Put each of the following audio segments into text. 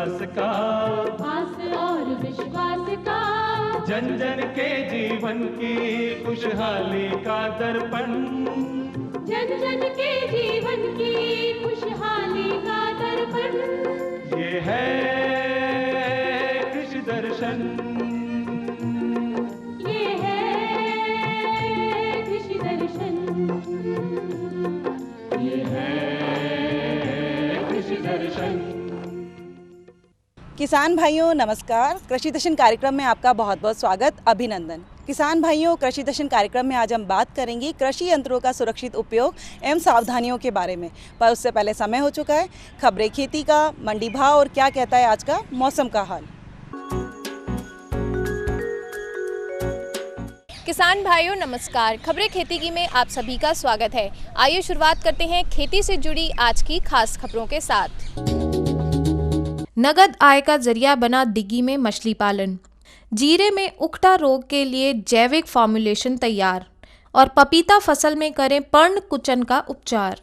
विश्वास का, आस और विश्वास का, जन जन के जीवन की खुशहाली का दर्पण, जन जन के जीवन की खुशहाली का दर्पण। ये है कृषि दर्शन, ये है कृषि दर्शन, ये है कृषि दर्शन। किसान भाइयों नमस्कार। कृषि दर्शन कार्यक्रम में आपका बहुत बहुत स्वागत, अभिनंदन। किसान भाइयों, कृषि दर्शन कार्यक्रम में आज हम बात करेंगे कृषि यंत्रों का सुरक्षित उपयोग एवं सावधानियों के बारे में। पर उससे पहले समय हो चुका है खबरें खेती का, मंडी भाव और क्या कहता है आज का मौसम का हाल। किसान भाइयों नमस्कार। खबरें खेती की में आप सभी का स्वागत है। आइए शुरुआत करते हैं खेती से जुड़ी आज की खास खबरों के साथ। नगद आय का जरिया बना दिग्गी में मछली पालन। जीरे में उकठा रोग के लिए जैविक फॉर्मुलेशन तैयार और पपीता फसल में करें पर्ण कुचन का उपचार।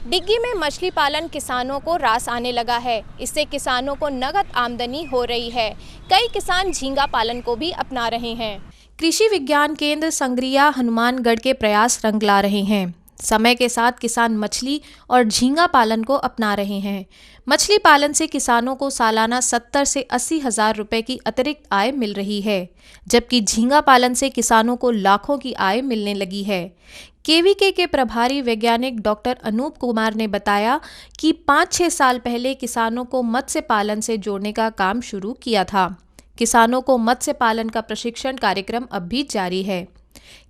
डिग्गी में मछली पालन किसानों को रास आने लगा है। इससे किसानों को नगद आमदनी हो रही है। कई किसान झींगा पालन को भी अपना रहे हैं। कृषि विज्ञान केंद्र संग्रिया हनुमानगढ़ के प्रयास रंग ला रहे हैं। समय के साथ किसान मछली और झींगा पालन को अपना रहे हैं। मछली पालन से किसानों को सालाना 70 से 80 हज़ार रुपए की अतिरिक्त आय मिल रही है, जबकि झींगा पालन से किसानों को लाखों की आय मिलने लगी है। केवीके के प्रभारी वैज्ञानिक डॉक्टर अनूप कुमार ने बताया कि 5-6 साल पहले किसानों को मत्स्य पालन से जोड़ने का काम शुरू किया था। किसानों को मत्स्य पालन का प्रशिक्षण कार्यक्रम अब भी जारी है।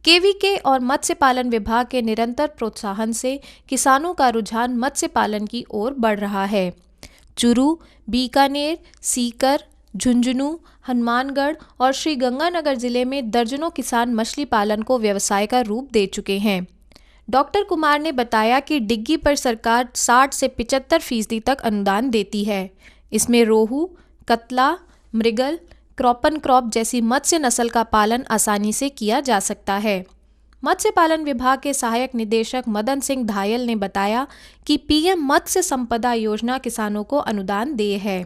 केवीके और मत्स्य पालन विभाग के निरंतर प्रोत्साहन से किसानों का रुझान मत्स्य पालन की ओर बढ़ रहा है। चुरू, बीकानेर, सीकर, झुंझुनू, हनुमानगढ़ और श्री गंगानगर जिले में दर्जनों किसान मछली पालन को व्यवसाय का रूप दे चुके हैं। डॉक्टर कुमार ने बताया कि डिग्गी पर सरकार 60 से 75% तक अनुदान देती है। इसमें रोहू, कतला, मृगल, क्रॉपन क्रॉप जैसी मत्स्य नस्ल का पालन आसानी से किया जा सकता है। मत्स्य पालन विभाग के सहायक निदेशक मदन सिंह धायल ने बताया कि पीएम मत्स्य संपदा योजना किसानों को अनुदान दे है।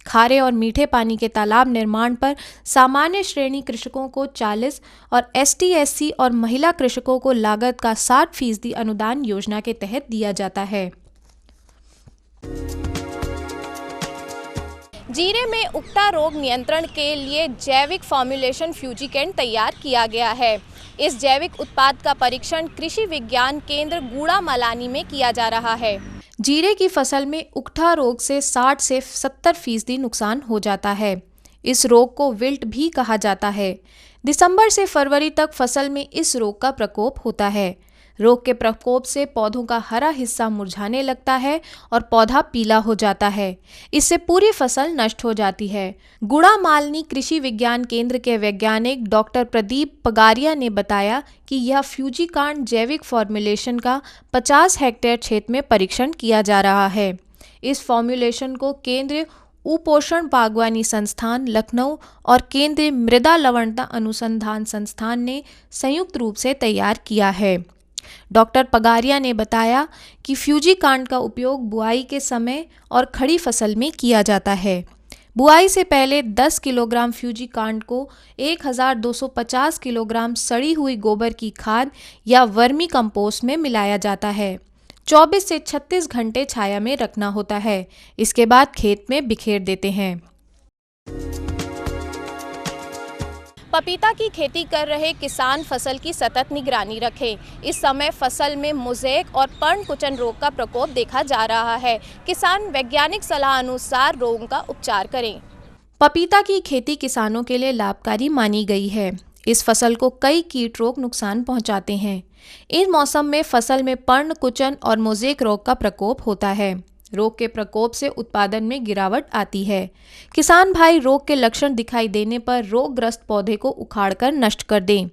खारे और मीठे पानी के तालाब निर्माण पर सामान्य श्रेणी कृषकों को 40 और ST/SC और महिला कृषकों को लागत का 60% अनुदान योजना के तहत दिया जाता है। जीरे में उकठा रोग नियंत्रण के लिए जैविक फॉर्मुलेशन फ्यूजिकेंट तैयार किया गया है। इस जैविक उत्पाद का परीक्षण कृषि विज्ञान केंद्र गूड़ा मलानी में किया जा रहा है। जीरे की फसल में उकठा रोग से 60 से 70% नुकसान हो जाता है। इस रोग को विल्ट भी कहा जाता है। दिसंबर से फरवरी तक फसल में इस रोग का प्रकोप होता है। रोग के प्रकोप से पौधों का हरा हिस्सा मुरझाने लगता है और पौधा पीला हो जाता है। इससे पूरी फसल नष्ट हो जाती है। गुड़ा मालनी कृषि विज्ञान केंद्र के वैज्ञानिक डॉक्टर प्रदीप पगारिया ने बताया कि यह फ्यूजिकांड जैविक फॉर्मुलेशन का 50 हेक्टेयर क्षेत्र में परीक्षण किया जा रहा है। इस फॉर्मुलेशन को केंद्रीय उपोषण बागवानी संस्थान लखनऊ और केंद्रीय मृदा लवणता अनुसंधान संस्थान ने संयुक्त रूप से तैयार किया है। डॉक्टर पगारिया ने बताया कि फ्यूजिकांड का उपयोग बुआई के समय और खड़ी फसल में किया जाता है। बुआई से पहले 10 किलोग्राम फ्यूजिकांड को 1250 किलोग्राम सड़ी हुई गोबर की खाद या वर्मी कंपोस्ट में मिलाया जाता है। 24 से 36 घंटे छाया में रखना होता है। इसके बाद खेत में बिखेर देते हैं। पपीता की खेती कर रहे किसान फसल की सतत निगरानी रखें। इस समय फसल में मोज़ेक और पर्ण कुचन रोग का प्रकोप देखा जा रहा है। किसान वैज्ञानिक सलाह अनुसार रोगों का उपचार करें। पपीता की खेती किसानों के लिए लाभकारी मानी गई है। इस फसल को कई कीट रोग नुकसान पहुंचाते हैं। इस मौसम में फसल में पर्ण कुचन और मोज़ेक रोग का प्रकोप होता है। रोग के प्रकोप से उत्पादन में गिरावट आती है। किसान भाई रोग के लक्षण दिखाई देने पर रोगग्रस्त पौधे को उखाड़कर नष्ट कर दें।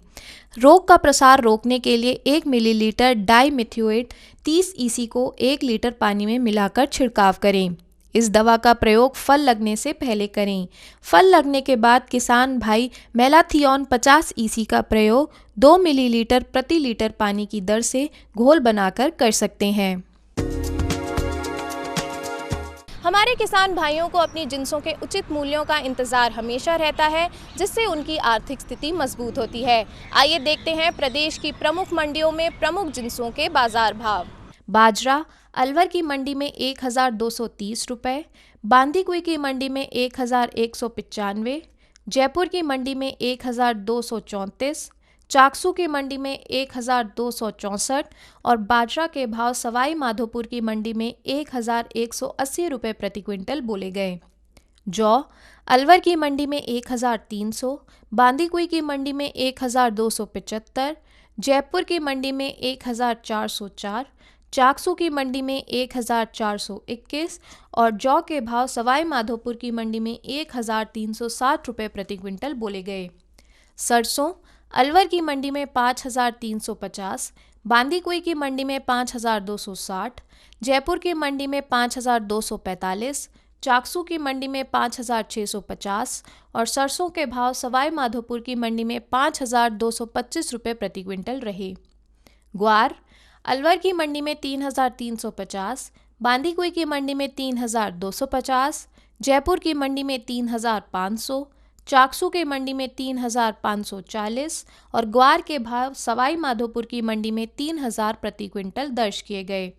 रोग का प्रसार रोकने के लिए 1 मिलीलीटर डाइमिथाइल 30 EC को 1 लीटर पानी में मिलाकर छिड़काव करें। इस दवा का प्रयोग फल लगने से पहले करें। फल लगने के बाद किसान भाई मेलाथियोन 50 EC का प्रयोग 2 मिलीलीटर प्रति लीटर पानी की दर से घोल बनाकर कर सकते हैं। हमारे किसान भाइयों को अपनी जिंसों के उचित मूल्यों का इंतजार हमेशा रहता है, जिससे उनकी आर्थिक स्थिति मजबूत होती है। आइए देखते हैं प्रदेश की प्रमुख मंडियों में प्रमुख जिंसों के बाजार भाव। बाजरा अलवर की मंडी में 1230 रुपये, बांदीकुई की मंडी में 1195, जयपुर की मंडी में 1234, चाकसू की मंडी में 1264 और बाजरा के भाव सवाई माधोपुर की मंडी में 1180 रुपये प्रति क्विंटल बोले गए। जौ अलवर की मंडी में 1300, बांदीकुई की मंडी में 1275, जयपुर की मंडी में 1404, चाकसू की मंडी में 1421 और जौ के भाव सवाई माधोपुर की मंडी में 1360 रुपये प्रति क्विंटल बोले गए। सरसों अलवर की मंडी में 5350, बांदीकुई की मंडी में 5260, जयपुर की मंडी में 5245, चाकसू की मंडी में 5650 और सरसों के भाव सवाई माधोपुर की मंडी में 5225 रुपये प्रति क्विंटल रहे। ग्वार अलवर की मंडी में 3350, बांदीकुई की मंडी में 3250, जयपुर की मंडी में 3500, चाकसू की मंडी में 3540 और ग्वार के भाव सवाई माधोपुर की मंडी में 3000 प्रति क्विंटल दर्ज किए गए।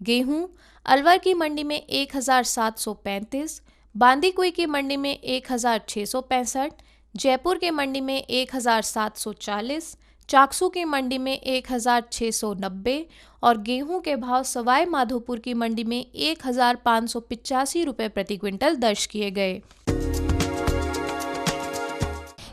गेहूं अलवर की मंडी में 1735, बांदीकुई की मंडी में 1665, जयपुर की मंडी में 1740, चाकसू की मंडी में 1690 और गेहूं के भाव सवाई माधोपुर की मंडी में 1585 रुपये प्रति क्विंटल दर्ज किए गए।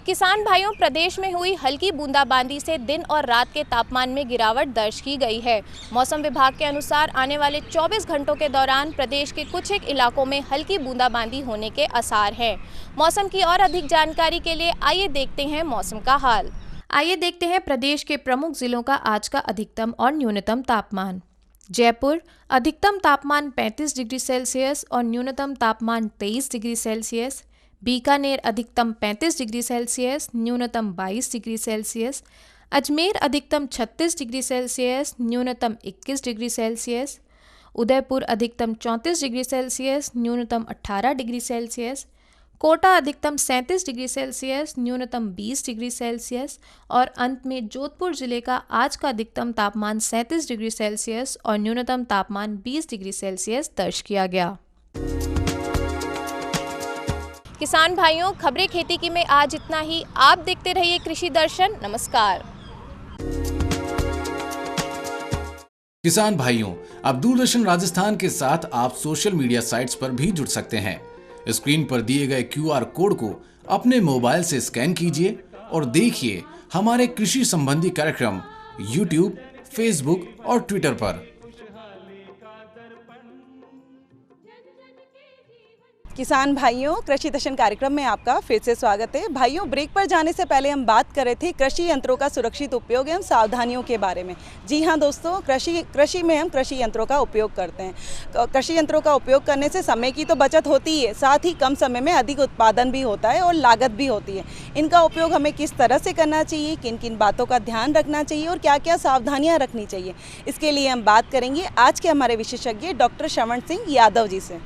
किसान भाइयों, प्रदेश में हुई हल्की बूंदाबांदी से दिन और रात के तापमान में गिरावट दर्ज की गई है। मौसम विभाग के अनुसार आने वाले 24 घंटों के दौरान प्रदेश के कुछ एक इलाकों में हल्की बूंदाबांदी होने के आसार हैं। मौसम की और अधिक जानकारी के लिए आइए देखते हैं मौसम का हाल। आइए देखते हैं प्रदेश के प्रमुख जिलों का आज का अधिकतम और न्यूनतम तापमान। जयपुर अधिकतम तापमान 35 डिग्री सेल्सियस और न्यूनतम तापमान 23 डिग्री सेल्सियस। बीकानेर अधिकतम 35 डिग्री सेल्सियस, न्यूनतम 22 डिग्री सेल्सियस। अजमेर अधिकतम 36 डिग्री सेल्सियस, न्यूनतम 21 डिग्री सेल्सियस। उदयपुर अधिकतम 34 डिग्री सेल्सियस, न्यूनतम 18 डिग्री सेल्सियस। कोटा अधिकतम 37 डिग्री सेल्सियस, न्यूनतम 20 डिग्री सेल्सियस और अंत में जोधपुर जिले का आज का अधिकतम तापमान 37 डिग्री सेल्सियस और न्यूनतम तापमान 20 डिग्री सेल्सियस दर्ज किया गया। किसान भाइयों, खबरें खेती की में आज इतना ही। आप देखते रहिए कृषि दर्शन। नमस्कार। किसान भाइयों, अब दूरदर्शन राजस्थान के साथ आप सोशल मीडिया साइट्स पर भी जुड़ सकते हैं। स्क्रीन पर दिए गए QR कोड को अपने मोबाइल से स्कैन कीजिए और देखिए हमारे कृषि संबंधी कार्यक्रम YouTube, Facebook और Twitter पर। किसान भाइयों, कृषि दर्शन कार्यक्रम में आपका फिर से स्वागत है। भाइयों, ब्रेक पर जाने से पहले हम बात कर रहे थे कृषि यंत्रों का सुरक्षित उपयोग एवं सावधानियों के बारे में। जी हाँ दोस्तों, कृषि में हम कृषि यंत्रों का उपयोग करते हैं। कृषि यंत्रों का उपयोग करने से समय की तो बचत होती ही है, साथ ही कम समय में अधिक उत्पादन भी होता है और लागत भी होती है। इनका उपयोग हमें किस तरह से करना चाहिए, किन किन बातों का ध्यान रखना चाहिए और क्या क्या सावधानियाँ रखनी चाहिए, इसके लिए हम बात करेंगे आज के हमारे विशेषज्ञ डॉक्टर श्रवण सिंह यादव जी से।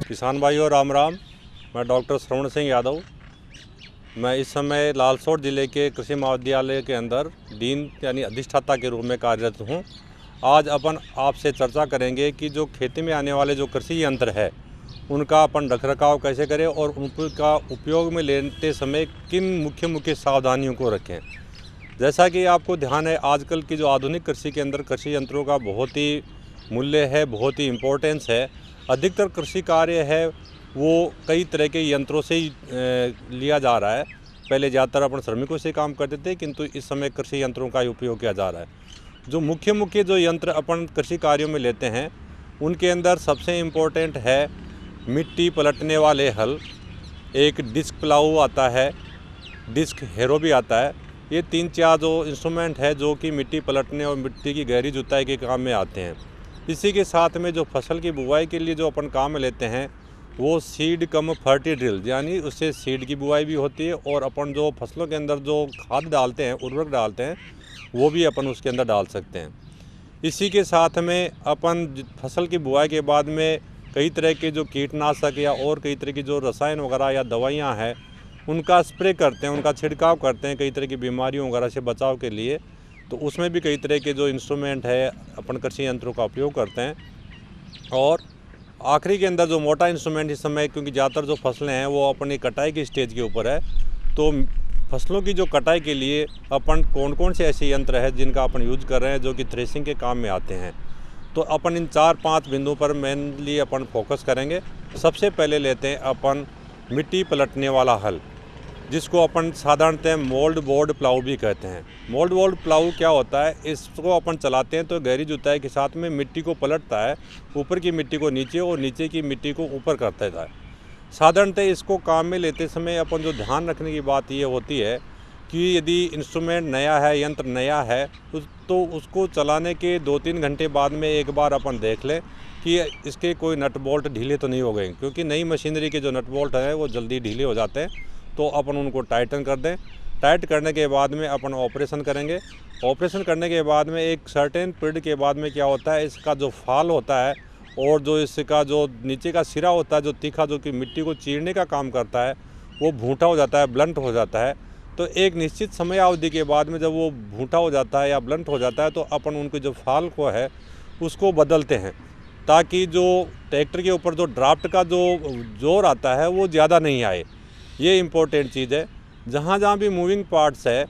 किसान भाइयों राम राम। मैं डॉक्टर श्रवण सिंह यादव। मैं इस समय लालसोट ज़िले के कृषि महाविद्यालय के अंदर डीन यानी अधिष्ठाता के रूप में कार्यरत हूँ। आज अपन आपसे चर्चा करेंगे कि जो खेती में आने वाले जो कृषि यंत्र है उनका अपन रखरखाव कैसे करें और उनका उपयोग में लेते समय किन मुख्य सावधानियों को रखें। जैसा कि आपको ध्यान है, आजकल की जो आधुनिक कृषि के अंदर कृषि यंत्रों का बहुत ही मूल्य है, बहुत ही इम्पोर्टेंस है। अधिकतर कृषि कार्य है वो कई तरह के यंत्रों से ही लिया जा रहा है। पहले ज़्यादातर अपन श्रमिकों से काम करते थे, किंतु इस समय कृषि यंत्रों का ही उपयोग किया जा रहा है। जो मुख्य जो यंत्र अपन कृषि कार्यों में लेते हैं उनके अंदर सबसे इम्पोर्टेंट है मिट्टी पलटने वाले हल, एक डिस्क प्लाऊ आता है, डिस्क हैरो भी आता है। ये 3-4 जो इंस्ट्रूमेंट है जो कि मिट्टी पलटने और मिट्टी की गहरी जुताई के काम में आते हैं। इसी के साथ में जो फसल की बुवाई के लिए जो अपन काम में लेते हैं वो सीड कम फर्टी ड्रिल, यानी उससे सीड की बुआई भी होती है और अपन जो फसलों के अंदर जो खाद डालते हैं, उर्वरक डालते हैं, वो भी अपन उसके अंदर डाल सकते हैं। इसी के साथ में अपन फसल की बुआई के बाद में कई तरह के जो कीटनाशक या और कई तरह की जो रसायन वगैरह या दवाइयाँ हैं उनका स्प्रे करते हैं, उनका छिड़काव करते हैं कई तरह की बीमारियों वगैरह से बचाव के लिए। तो उसमें भी कई तरह के जो इंस्ट्रूमेंट है अपन कृषि यंत्रों का उपयोग करते हैं। और आखिरी के अंदर जो मोटा इंस्ट्रूमेंट इस समय, क्योंकि ज़्यादातर जो फसलें हैं वो अपनी कटाई की स्टेज के ऊपर है, तो फसलों की जो कटाई के लिए अपन कौन कौन से ऐसे यंत्र हैं जिनका अपन यूज कर रहे हैं जो कि थ्रेसिंग के काम में आते हैं। तो अपन इन 4-5 बिंदुओं पर मेनली अपन फोकस करेंगे। सबसे पहले लेते हैं अपन मिट्टी पलटने वाला हल, जिसको अपन साधारणतः मोल्ड बोर्ड प्लाऊ भी कहते हैं। मोल्ड बोर्ड प्लाऊ क्या होता है, इसको अपन चलाते हैं तो गहरी जुताई के साथ में मिट्टी को पलटता है, ऊपर की मिट्टी को नीचे और नीचे की मिट्टी को ऊपर करता है। साधारणतः इसको काम में लेते समय अपन जो ध्यान रखने की बात ये होती है कि यदि इंस्ट्रूमेंट नया है, यंत्र नया है, तो उसको चलाने के 2-3 घंटे बाद में एक बार अपन देख लें कि इसके कोई नट बोल्ट ढीले तो नहीं हो गए, क्योंकि नई मशीनरी के जो नट बोल्ट हैं वो जल्दी ढीले हो जाते हैं। तो अपन उनको टाइटन कर दें। टाइट करने के बाद में अपन ऑपरेशन करेंगे। ऑपरेशन करने के बाद में एक सर्टेन पीरियड के बाद में क्या होता है, इसका जो फाल होता है और जो इसका जो नीचे का सिरा होता है, जो तीखा, जो कि मिट्टी को चीरने का काम करता है, वो भूटा हो जाता है, ब्लंट हो जाता है। तो एक निश्चित समय अवधि के बाद में जब वो भूटा हो जाता है या ब्लंट हो जाता है तो अपन उनके जो फाल को है उसको बदलते हैं, ताकि जो ट्रैक्टर के ऊपर जो ड्राफ्ट का जो जोर आता है वो ज़्यादा नहीं आए। ये इम्पोर्टेंट चीज़ है। जहाँ भी मूविंग पार्ट्स है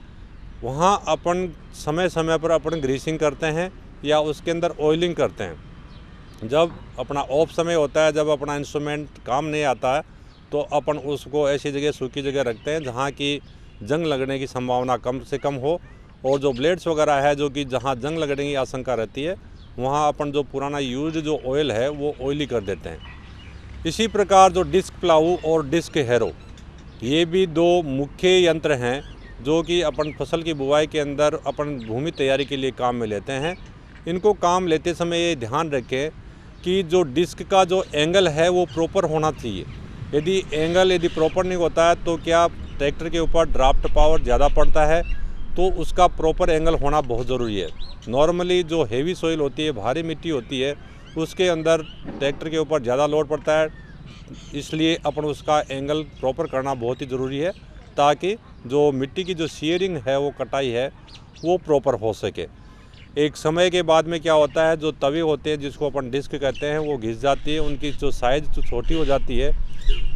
वहाँ अपन समय समय पर अपन ग्रीसिंग करते हैं या उसके अंदर ऑयलिंग करते हैं। जब अपना ऑफ समय होता है, जब अपना इंस्ट्रूमेंट काम नहीं आता है, तो अपन उसको ऐसी जगह, सूखी जगह रखते हैं जहाँ की जंग लगने की संभावना कम से कम हो, और जो ब्लेड्स वगैरह है जो कि जहाँ जंग लगने की आशंका रहती है वहाँ अपन जो पुराना यूज्ड जो ऑयल है वो ऑयली कर देते हैं। इसी प्रकार जो डिस्क प्लाऊ और डिस्क हैरो, ये भी 2 मुख्य यंत्र हैं जो कि अपन फसल की बुआई के अंदर अपन भूमि तैयारी के लिए काम में लेते हैं। इनको काम लेते समय ये ध्यान रखें कि जो डिस्क का जो एंगल है वो प्रॉपर होना चाहिए। यदि एंगल प्रॉपर नहीं होता है तो क्या ट्रैक्टर के ऊपर ड्राफ्ट पावर ज़्यादा पड़ता है, तो उसका प्रॉपर एंगल होना बहुत ज़रूरी है। नॉर्मली जो हेवी सोइल होती है, भारी मिट्टी होती है, उसके अंदर ट्रैक्टर के ऊपर ज़्यादा लोड पड़ता है, इसलिए अपन उसका एंगल प्रॉपर करना बहुत ही ज़रूरी है, ताकि जो मिट्टी की जो शेयरिंग है, वो कटाई है, वो प्रॉपर हो सके। एक समय के बाद में क्या होता है, जो तवे होते हैं जिसको अपन डिस्क कहते हैं, वो घिस जाती है, उनकी जो साइज़ जो छोटी हो जाती है,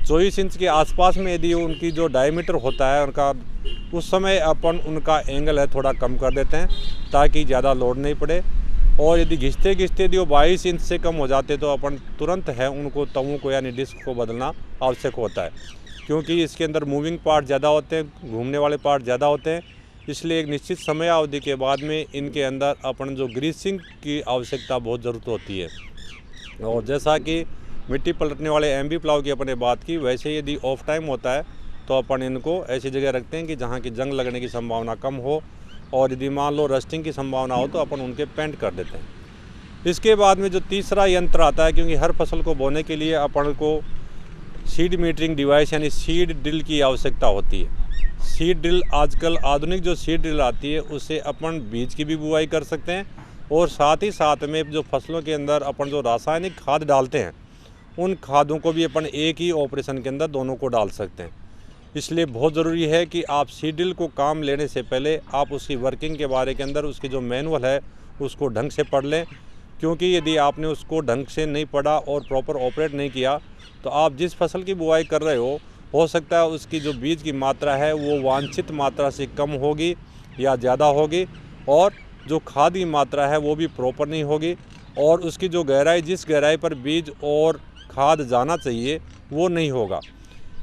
24 इंच के आसपास में यदि उनकी जो डायमीटर होता है उनका, उस समय अपन उनका एंगल है थोड़ा कम कर देते हैं ताकि ज़्यादा लोड नहीं पड़े। और यदि घिसते घिसते यदि वो 22 इंच से कम हो जाते तो अपन तुरंत है उनको तवों को यानी डिस्क को बदलना आवश्यक होता है, क्योंकि इसके अंदर मूविंग पार्ट ज़्यादा होते हैं, घूमने वाले पार्ट ज़्यादा होते हैं। इसलिए एक निश्चित समय अवधि के बाद में इनके अंदर अपन जो ग्रीसिंग की आवश्यकता बहुत ज़रूरत होती है। और जैसा कि मिट्टी पलटने वाले एमबी प्लाऊ की अपने बात की, वैसे यदि ऑफ टाइम होता है तो अपन इनको ऐसी जगह रखते हैं कि जहाँ की जंग लगने की संभावना कम हो, और यदि मान लो रस्टिंग की संभावना हो तो अपन उनके पेंट कर देते हैं। इसके बाद में जो तीसरा यंत्र आता है, क्योंकि हर फसल को बोने के लिए अपन को सीड मीटरिंग डिवाइस यानी सीड ड्रिल की आवश्यकता होती है। सीड ड्रिल, आजकल आधुनिक जो सीड ड्रिल आती है उससे अपन बीज की भी बुआई कर सकते हैं, और साथ ही साथ में जो फसलों के अंदर अपन जो रासायनिक खाद डालते हैं उन खादों को भी अपन एक ही ऑपरेशन के अंदर दोनों को डाल सकते हैं। इसलिए बहुत ज़रूरी है कि आप सीड ड्रिल को काम लेने से पहले आप उसकी वर्किंग के बारे के अंदर उसकी जो मैनुअल है उसको ढंग से पढ़ लें, क्योंकि यदि आपने उसको ढंग से नहीं पढ़ा और प्रॉपर ऑपरेट नहीं किया तो आप जिस फसल की बुआई कर रहे हो सकता है उसकी जो बीज की मात्रा है वो वांछित मात्रा से कम होगी या ज़्यादा होगी, और जो खाद की मात्रा है वो भी प्रॉपर नहीं होगी, और उसकी जो गहराई, जिस गहराई पर बीज और खाद जाना चाहिए वो नहीं होगा।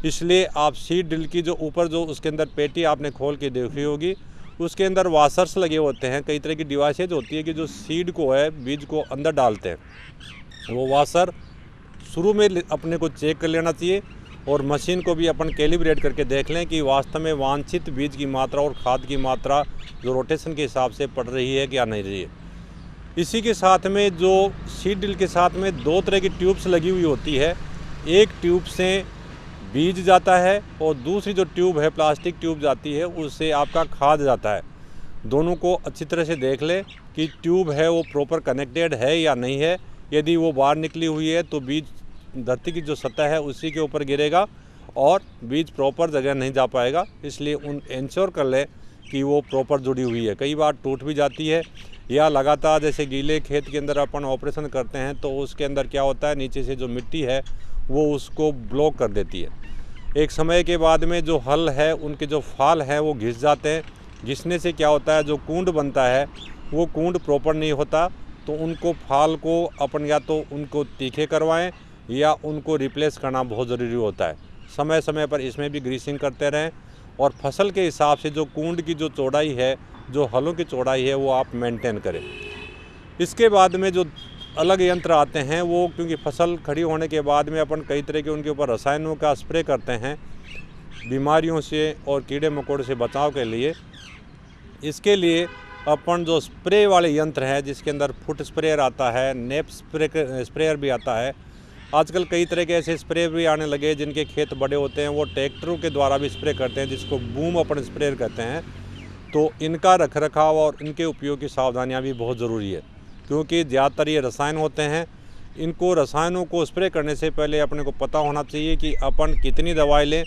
इसलिए आप सीड ड्रिल की जो ऊपर जो उसके अंदर पेटी आपने खोल के देखी होगी, उसके अंदर वाशर्स लगे होते हैं, कई तरह की डिवाइसेज होती है कि जो सीड को है, बीज को अंदर डालते हैं। वो वाशर शुरू में अपने को चेक कर लेना चाहिए, और मशीन को भी अपन कैलिब्रेट करके देख लें कि वास्तव में वांछित बीज की मात्रा और खाद की मात्रा जो रोटेशन के हिसाब से पड़ रही है क्या नहीं रही है। इसी के साथ में जो सीड ड्रिल के साथ में 2 तरह की ट्यूब्स लगी हुई होती है, एक ट्यूब से बीज जाता है और दूसरी जो ट्यूब है प्लास्टिक ट्यूब जाती है उससे आपका खाद जाता है। दोनों को अच्छी तरह से देख ले कि ट्यूब है वो प्रॉपर कनेक्टेड है या नहीं है। यदि वो बाहर निकली हुई है तो बीज धरती की जो सतह है उसी के ऊपर गिरेगा और बीज प्रॉपर जगह नहीं जा पाएगा। इसलिए इंश्योर कर ले कि वो प्रॉपर जुड़ी हुई है। कई बार टूट भी जाती है या लगातार जैसे गीले खेत के अंदर अपन ऑपरेशन करते हैं तो उसके अंदर क्या होता है, नीचे से जो मिट्टी है वो उसको ब्लॉक कर देती है। एक समय के बाद में जो हल है उनके जो फाल हैं वो घिस जाते हैं। घिसने से क्या होता है, जो कूंड बनता है वो कूंड प्रॉपर नहीं होता। तो उनको फाल को अपन या तो उनको तीखे करवाएं या उनको रिप्लेस करना बहुत ज़रूरी होता है। समय समय पर इसमें भी ग्रीसिंग करते रहें और फसल के हिसाब से जो कूंड की जो चौड़ाई है, जो हलों की चौड़ाई है वो आप मेंटेन करें। इसके बाद में जो अलग यंत्र आते हैं वो, क्योंकि फसल खड़ी होने के बाद में अपन कई तरह के उनके ऊपर रसायनों का स्प्रे करते हैं बीमारियों से और कीड़े मकोड़े से बचाव के लिए। इसके लिए अपन जो स्प्रे वाले यंत्र हैं जिसके अंदर फुट स्प्रेयर आता है, नेप स्प्रेयर भी आता है। आजकल कई तरह के ऐसे स्प्रे भी आने लगे जिनके खेत बड़े होते हैं, वो ट्रैक्टरों के द्वारा भी स्प्रे करते हैं जिसको बूम अपन स्प्रेयर कहते हैं। तो इनका रखरखाव और इनके उपयोग की सावधानियाँ भी बहुत ज़रूरी है, क्योंकि ज़्यादातर ये रसायन होते हैं। इनको रसायनों को स्प्रे करने से पहले अपने को पता होना चाहिए कि अपन कितनी दवाई लें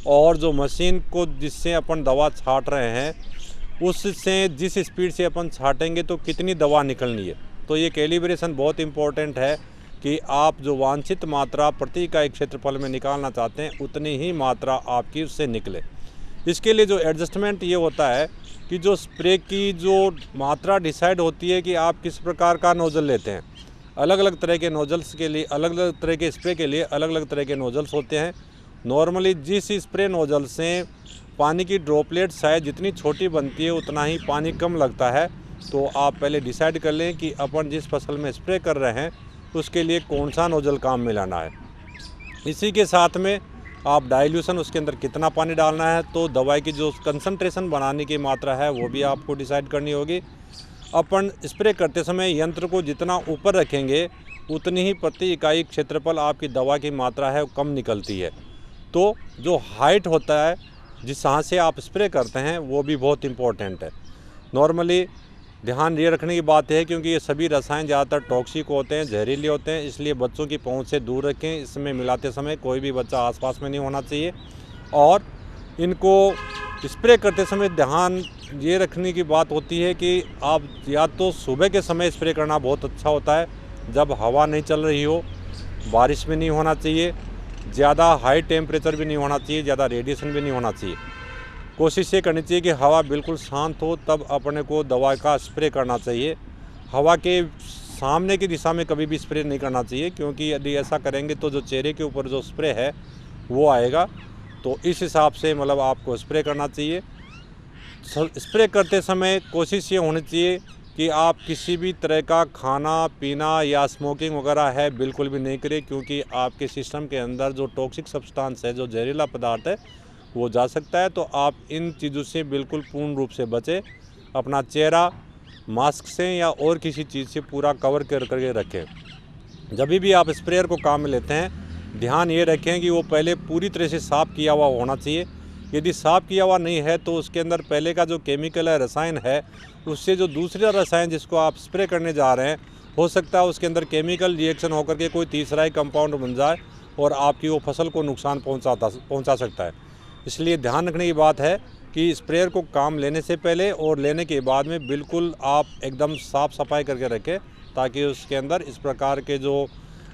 और जो मशीन को जिससे अपन दवा छांट रहे हैं उससे जिस स्पीड से अपन छांटेंगे तो कितनी दवा निकलनी है। तो ये कैलिब्रेशन बहुत इम्पोर्टेंट है कि आप जो वांछित मात्रा प्रति इकाई क्षेत्रफल में निकालना चाहते हैं उतनी ही मात्रा आपकी उससे निकले। इसके लिए जो एडजस्टमेंट ये होता है कि जो स्प्रे की जो मात्रा डिसाइड होती है कि आप किस प्रकार का नोज़ल लेते हैं। अलग अलग तरह के नोज़ल्स के लिए, अलग अलग तरह के स्प्रे के लिए अलग अलग तरह के नोज़ल्स होते हैं। नॉर्मली जिस स्प्रे नोज़ल से पानी की ड्रॉपलेट साइज जितनी छोटी बनती है उतना ही पानी कम लगता है। तो आप पहले डिसाइड कर लें कि अपन जिस फसल में स्प्रे कर रहे हैं उसके लिए कौन सा नोज़ल काम में लाना है। इसी के साथ में आप डाइल्यूशन उसके अंदर कितना पानी डालना है, तो दवाई की जो कंसंट्रेशन बनाने की मात्रा है वो भी आपको डिसाइड करनी होगी। अपन स्प्रे करते समय यंत्र को जितना ऊपर रखेंगे उतनी ही प्रति इकाई क्षेत्रफल आपकी दवा की मात्रा है वो कम निकलती है। तो जो हाइट होता है जिस जहाँ से आप स्प्रे करते हैं वो भी बहुत इम्पोर्टेंट है। नॉर्मली ध्यान ये रखने की बात है क्योंकि ये सभी रसायन ज़्यादातर टॉक्सिक होते हैं, जहरीले होते हैं, इसलिए बच्चों की पहुंच से दूर रखें। इसमें मिलाते समय कोई भी बच्चा आसपास में नहीं होना चाहिए। और इनको स्प्रे करते समय ध्यान ये रखने की बात होती है कि आप या तो सुबह के समय स्प्रे करना बहुत अच्छा होता है जब हवा नहीं चल रही हो, बारिश में नहीं होना चाहिए, ज़्यादा हाई टेम्परेचर भी नहीं होना चाहिए, ज़्यादा रेडिएशन भी नहीं होना चाहिए। कोशिश ये करनी चाहिए कि हवा बिल्कुल शांत हो तब अपने को दवा का स्प्रे करना चाहिए। हवा के सामने की दिशा में कभी भी स्प्रे नहीं करना चाहिए, क्योंकि यदि ऐसा करेंगे तो जो चेहरे के ऊपर जो स्प्रे है वो आएगा। तो इस हिसाब से मतलब आपको स्प्रे करना चाहिए। स्प्रे करते समय कोशिश ये होनी चाहिए कि आप किसी भी तरह का खाना पीना या स्मोकिंग वगैरह है बिल्कुल भी नहीं करें, क्योंकि आपके सिस्टम के अंदर जो टॉक्सिक सब्सटेंस है, जो जहरीला पदार्थ है वो जा सकता है। तो आप इन चीज़ों से बिल्कुल पूर्ण रूप से बचें। अपना चेहरा मास्क से या और किसी चीज़ से पूरा कवर करके रखें। जब भी आप स्प्रेयर को काम में लेते हैं ध्यान ये रखें कि वो पहले पूरी तरह से साफ़ किया हुआ होना चाहिए। यदि साफ़ किया हुआ नहीं है तो उसके अंदर पहले का जो केमिकल है, रसायन है, उससे जो दूसरा रसायन जिसको आप स्प्रे करने जा रहे हैं हो सकता है उसके अंदर केमिकल रिएक्शन होकर के कोई तीसरा ही कंपाउंड बन जाए और आपकी वो फसल को नुकसान पहुंचा सकता है। इसलिए ध्यान रखने की बात है कि स्प्रेयर को काम लेने से पहले और लेने के बाद में बिल्कुल आप एकदम साफ़ सफाई करके रखें, ताकि उसके अंदर इस प्रकार के जो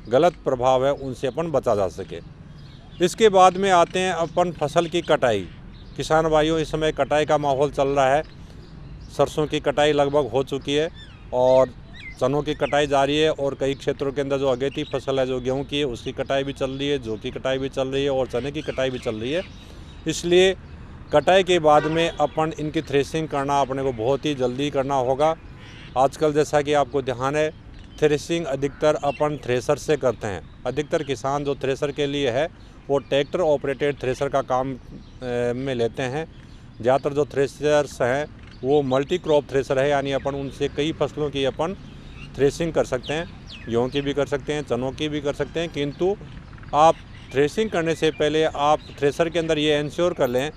गलत प्रभाव है उनसे अपन बचा जा सके। इसके बाद में आते हैं अपन फसल की कटाई। किसान भाइयों, इस समय कटाई का माहौल चल रहा है। सरसों की कटाई लगभग हो चुकी है और चनों की कटाई जारी है, और कई क्षेत्रों के अंदर जो अगेती फसल है, जो गेहूँ की है, उसकी कटाई भी चल रही है, जौ की कटाई भी चल रही है और चने की कटाई भी चल रही है। इसलिए कटाई के बाद में अपन इनकी थ्रेसिंग करना अपने को बहुत ही जल्दी करना होगा। आजकल जैसा कि आपको ध्यान है, थ्रेसिंग अधिकतर अपन थ्रेसर से करते हैं। अधिकतर किसान जो थ्रेसर के लिए है वो ट्रैक्टर ऑपरेटेड थ्रेसर का काम में लेते हैं। ज़्यादातर जो थ्रेसर्स हैं वो मल्टी क्रॉप थ्रेसर है, यानी अपन उनसे कई फसलों की अपन थ्रेसिंग कर सकते हैं। गेहूँ की भी कर सकते हैं, चनों की भी कर सकते हैं, किंतु आप थ्रेसिंग करने से पहले आप थ्रेसर के अंदर ये इंश्योर कर लें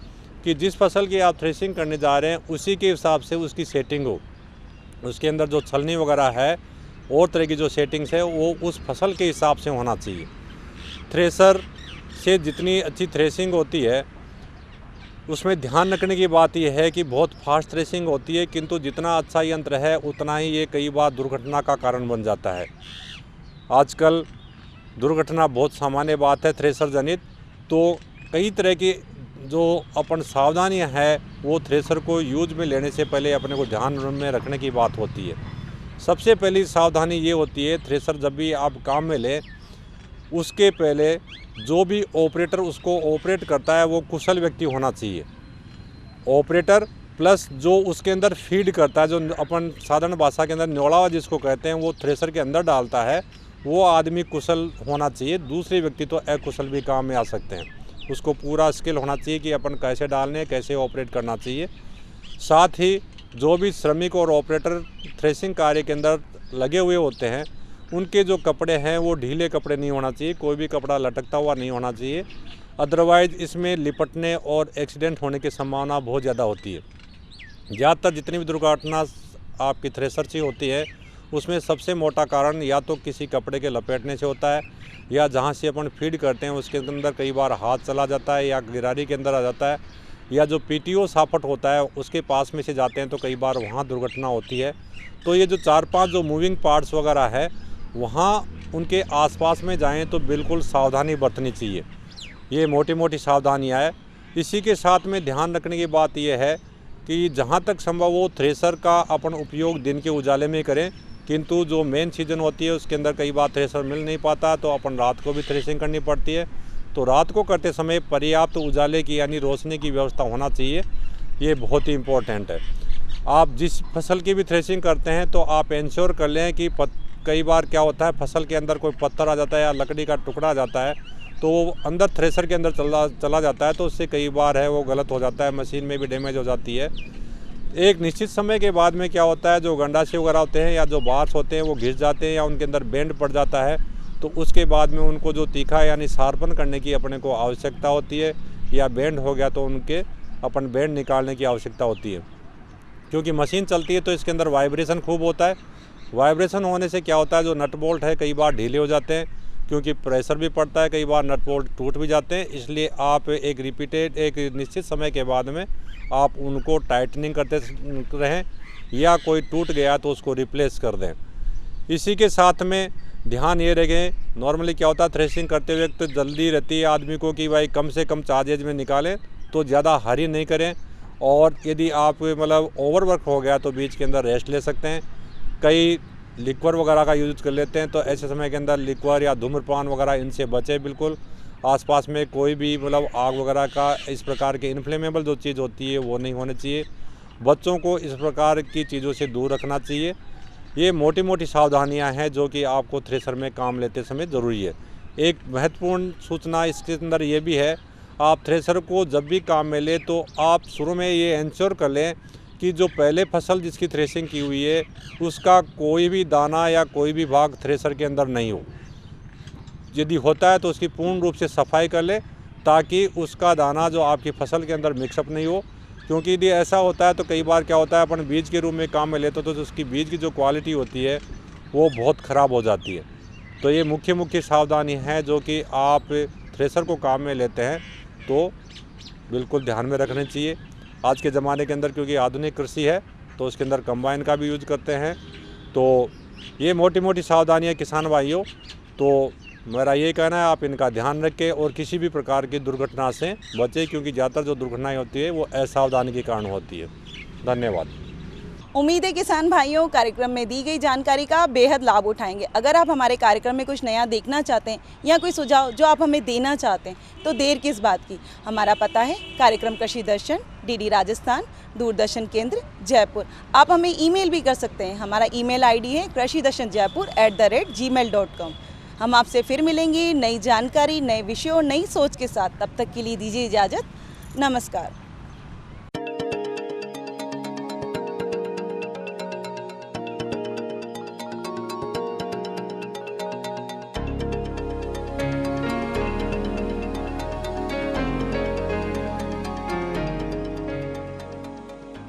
कि जिस फसल की आप थ्रेसिंग करने जा रहे हैं उसी के हिसाब से उसकी सेटिंग हो। उसके अंदर जो छलनी वगैरह है और तरह की जो सेटिंग्स है वो उस फसल के हिसाब से होना चाहिए। थ्रेसर से जितनी अच्छी थ्रेसिंग होती है उसमें ध्यान रखने की बात यह है कि बहुत फास्ट थ्रेसिंग होती है, किंतु जितना अच्छा यंत्र है उतना ही ये कई बार दुर्घटना का कारण बन जाता है। आजकल दुर्घटना बहुत सामान्य बात है थ्रेसर जनित, तो कई तरह की जो अपन सावधानियां हैं वो थ्रेसर को यूज में लेने से पहले अपने को ध्यान में रखने की बात होती है। सबसे पहली सावधानी ये होती है, थ्रेसर जब भी आप काम में लें उसके पहले जो भी ऑपरेटर उसको ऑपरेट करता है वो कुशल व्यक्ति होना चाहिए। ऑपरेटर प्लस जो उसके अंदर फीड करता है, जो अपन साधारण भाषा के अंदर न्योड़ावा जिसको कहते हैं, वो थ्रेसर के अंदर डालता है, वो आदमी कुशल होना चाहिए। दूसरे व्यक्ति तो अकुशल भी काम में आ सकते हैं। उसको पूरा स्किल होना चाहिए कि अपन कैसे डालने, कैसे ऑपरेट करना चाहिए। साथ ही जो भी श्रमिक और ऑपरेटर थ्रेसिंग कार्य के अंदर लगे हुए होते हैं उनके जो कपड़े हैं वो ढीले कपड़े नहीं होना चाहिए, कोई भी कपड़ा लटकता हुआ नहीं होना चाहिए। अदरवाइज़ इसमें लिपटने और एक्सीडेंट होने की संभावना बहुत ज़्यादा होती है। ज़्यादातर जितनी भी दुर्घटना आपकी थ्रेसर से होती है उसमें सबसे मोटा कारण या तो किसी कपड़े के लपेटने से होता है, या जहाँ से अपन फीड करते हैं उसके अंदर कई बार हाथ चला जाता है या गिरारी के अंदर आ जाता है, या जो पीटीओ साफट होता है उसके पास में से जाते हैं तो कई बार वहाँ दुर्घटना होती है। तो ये जो 4-5 जो मूविंग पार्ट्स वगैरह है वहाँ उनके आसपास में जाएं तो बिल्कुल सावधानी बरतनी चाहिए। ये मोटी मोटी सावधानियाँ है। इसी के साथ में ध्यान रखने की बात यह है कि जहाँ तक संभव हो थ्रेसर का अपन उपयोग दिन के उजाले में करें, किंतु जो मेन सीजन होती है उसके अंदर कई बार थ्रेसर मिल नहीं पाता तो अपन रात को भी थ्रेसिंग करनी पड़ती है। तो रात को करते समय पर्याप्त उजाले की यानी रोशनी की व्यवस्था होना चाहिए, ये बहुत ही इम्पोर्टेंट है। आप जिस फसल की भी थ्रेसिंग करते हैं तो आप इंश्योर कर लें कि कई बार क्या होता है फसल के अंदर कोई पत्थर आ जाता है या लकड़ी का टुकड़ा आ जाता है तो वो अंदर थ्रेसर के अंदर चला जाता है, तो उससे कई बार है वो गलत हो जाता है, मशीन में भी डैमेज हो जाती है। एक निश्चित समय के बाद में क्या होता है, जो गंडासी वगैरह होते हैं या जो बार्स होते हैं वो घिस जाते हैं या उनके अंदर बेंड पड़ जाता है, तो उसके बाद में उनको जो तीखा यानी शार्पन करने की अपने को आवश्यकता होती है, या बेंड हो गया तो उनके अपन बेंड निकालने की आवश्यकता होती है। क्योंकि मशीन चलती है तो इसके अंदर वाइब्रेशन खूब होता है। वाइब्रेशन होने से क्या होता है, जो नट बोल्ट है कई बार ढीले हो जाते हैं क्योंकि प्रेशर भी पड़ता है, कई बार नट बोल्ट टूट भी जाते हैं। इसलिए आप एक निश्चित समय के बाद में आप उनको टाइटनिंग करते रहें, या कोई टूट गया तो उसको रिप्लेस कर दें। इसी के साथ में ध्यान ये रखें, नॉर्मली क्या होता है थ्रेसिंग करते हुए तो जल्दी रहती है आदमी को कि भाई कम से कम चार्जेज में निकालें, तो ज़्यादा हरी नहीं करें। और यदि आप मतलब ओवरवर्क हो गया तो बीच के अंदर रेस्ट ले सकते हैं। कई लिक्वर वगैरह का यूज कर लेते हैं, तो ऐसे समय के अंदर लिक्वर या धूम्रपान वगैरह इनसे बचें बिल्कुल। आसपास में कोई भी मतलब आग वगैरह का इस प्रकार के इन्फ्लेमेबल जो चीज़ होती है वो नहीं होनी चाहिए। बच्चों को इस प्रकार की चीज़ों से दूर रखना चाहिए। ये मोटी मोटी सावधानियां हैं जो कि आपको थ्रेसर में काम लेते समय ज़रूरी है। एक महत्वपूर्ण सूचना इसके अंदर ये भी है, आप थ्रेसर को जब भी काम में ले तो आप शुरू में ये इंश्योर कर लें कि जो पहले फसल जिसकी थ्रेसिंग की हुई है उसका कोई भी दाना या कोई भी भाग थ्रेसर के अंदर नहीं हो। यदि होता है तो उसकी पूर्ण रूप से सफाई कर ले ताकि उसका दाना जो आपकी फसल के अंदर मिक्सअप नहीं हो। क्योंकि यदि ऐसा होता है तो कई बार क्या होता है अपन बीज के रूप में काम में लेते तो उसकी बीज की जो क्वालिटी होती है वो बहुत ख़राब हो जाती है। तो ये मुख्य सावधानी है जो कि आप थ्रेसर को काम में लेते हैं तो बिल्कुल ध्यान में रखने चाहिए। आज के ज़माने के अंदर क्योंकि आधुनिक कृषि है तो उसके अंदर कंबाइन का भी यूज करते हैं। तो ये मोटी मोटी सावधानियाँ किसान भाइयों, तो मेरा ये कहना है आप इनका ध्यान रखें और किसी भी प्रकार की दुर्घटना से बचें, क्योंकि ज़्यादातर जो दुर्घटनाएं होती है वो असावधानी के कारण होती है। धन्यवाद। उम्मीद है किसान भाइयों कार्यक्रम में दी गई जानकारी का बेहद लाभ उठाएंगे। अगर आप हमारे कार्यक्रम में कुछ नया देखना चाहते हैं या कोई सुझाव जो आप हमें देना चाहते हैं तो देर किस बात की। हमारा पता है कार्यक्रम कृषि दर्शन, डीडी राजस्थान, दूरदर्शन केंद्र, जयपुर। आप हमें ईमेल भी कर सकते हैं। हमारा ईमेल आईडी है krashidarshanjaipur@gmail.com। हम आपसे फिर मिलेंगे नई जानकारी, नए विषयों और नई सोच के साथ। तब तक के लिए दीजिए इजाज़त। नमस्कार।